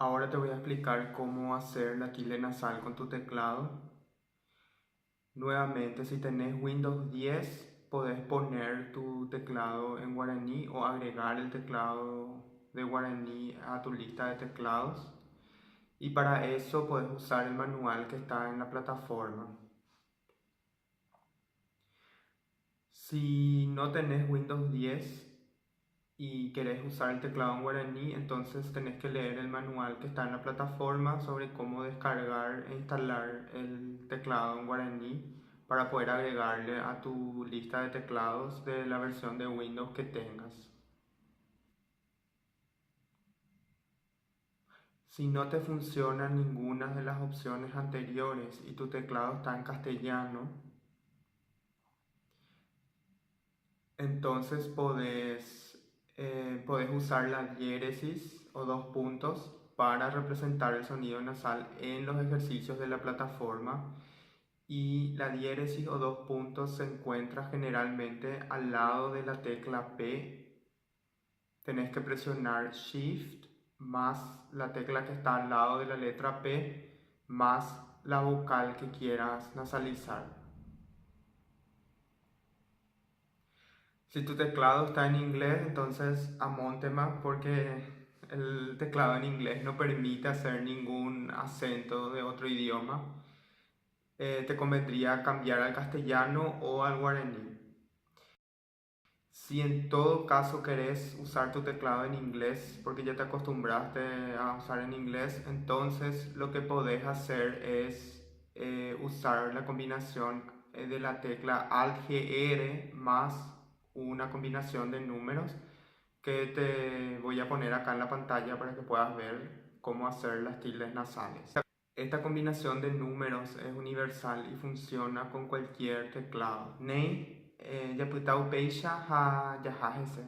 Ahora te voy a explicar cómo hacer la tilde nasal con tu teclado. Nuevamente, si tenés Windows 10, podés poner tu teclado en guaraní o agregar el teclado de guaraní a tu lista de teclados. Y para eso podés usar el manual que está en la plataforma. Si no tenés Windows 10 y querés usar el teclado en guaraní, entonces tenés que leer el manual que está en la plataforma sobre cómo descargar e instalar el teclado en guaraní para poder agregarle a tu lista de teclados de la versión de Windows que tengas. Si no te funciona ninguna de las opciones anteriores y tu teclado está en castellano, entonces podés usar la diéresis o dos puntos para representar el sonido nasal en los ejercicios de la plataforma. Y la diéresis o dos puntos se encuentra generalmente al lado de la tecla P. Tenés que presionar Shift más la tecla que está al lado de la letra P más la vocal que quieras nasalizar. Si tu teclado está en inglés, entonces amonte más porque el teclado en inglés no permite hacer ningún acento de otro idioma. Te convendría cambiar al castellano o al guaraní. Si en todo caso querés usar tu teclado en inglés porque ya te acostumbraste a usar en inglés, entonces lo que podés hacer es usar la combinación de la tecla Alt-GR más una combinación de números que te voy a poner acá en la pantalla para que puedas ver cómo hacer las tildes nasales. Esta combinación de números es universal y funciona con cualquier teclado. Nei, ya putau peisha ha ya hajese.